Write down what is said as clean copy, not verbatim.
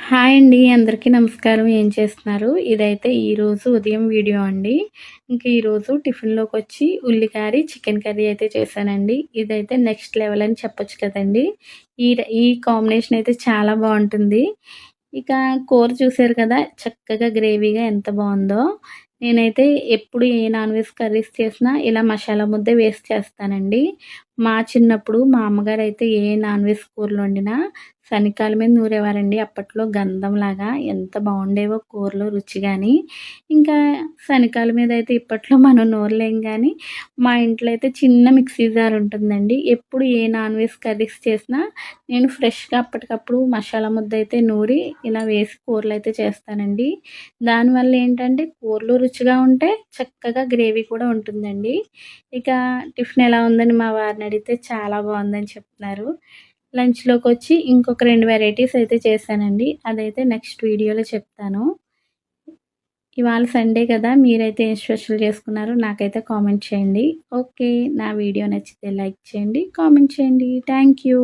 Hi అండి. అందరికీ నమస్కారం. ఏం చేస్తున్నారు? ఇదైతే ఈరోజు ఉదయం వీడియో అండి. ఇంక ఈరోజు టిఫిన్‌లోకొచ్చి ఉల్లికారీ, చికెన్ కర్రీ అయితే చేశానండి. ఇదైతే నెక్స్ట్ లెవెల్ అని చెప్పొచ్చు కదండీ! ఈ కాంబినేషన్ అయితే చాలా బావుంటుంది. ఇక కూర చూసారు కదా! చక్కగా గ్రేవీగా ఎంత బావుందో. నేనైతే ఎప్పుడు ఏ నాన్ వెజ్ కర్రీస్ చేసినా ఇలా మసాలా ముద్దే వేసి చేస్తానండి. మా చిన్నప్పుడు మా అమ్మగారైతే ఏ నాన్ వెజ్ కూరలు వండినా శనక్కాయల మీద నూరేవారండి. అప్పట్లో గంధంలాగా ఎంత బాగుండేవో కూరలు రుచి గాని. ఇంకా శనక్కాయల మీద అయితే ఇప్పట్లో మనం నూరలేం గానీ, మా ఇంట్లో అయితే చిన్న మిక్సీ జార్ ఉంటుందండి. ఎప్పుడు ఏ నాన్ వెజ్ కర్రీస్ చేసినా నేను ఫ్రెష్‌గా అప్పటికప్పుడు మసాలా ముద్ద అయితే నూరి ఇలా వేసి కూరలైతే చేస్తానండి. దానివల్ల ఏంటంటే కూరలు రుచిగా ఉంటాయి. చక్కగా గ్రేవీ కూడా ఉంటుందండి. ఇక టిఫిన్ ఎలా ఉందని మా వారిని అడిగితే చాలా బావుందని చెప్తున్నారు. లంచ్‌లోకొచ్చి ఇంకొక 2 వెరైటీస్ అయితే చేశానండి. అదైతే నెక్స్ట్ వీడియోలో చెప్తాను. ఇవాళ సండే కదా! మీరైతే ఏం స్పెషల్ చేసుకున్నారో నాకైతే కామెంట్ చేయండి. ఓకే. నా వీడియో నచ్చితే లైక్ చేయండి, కామెంట్ చేయండి. Thank you.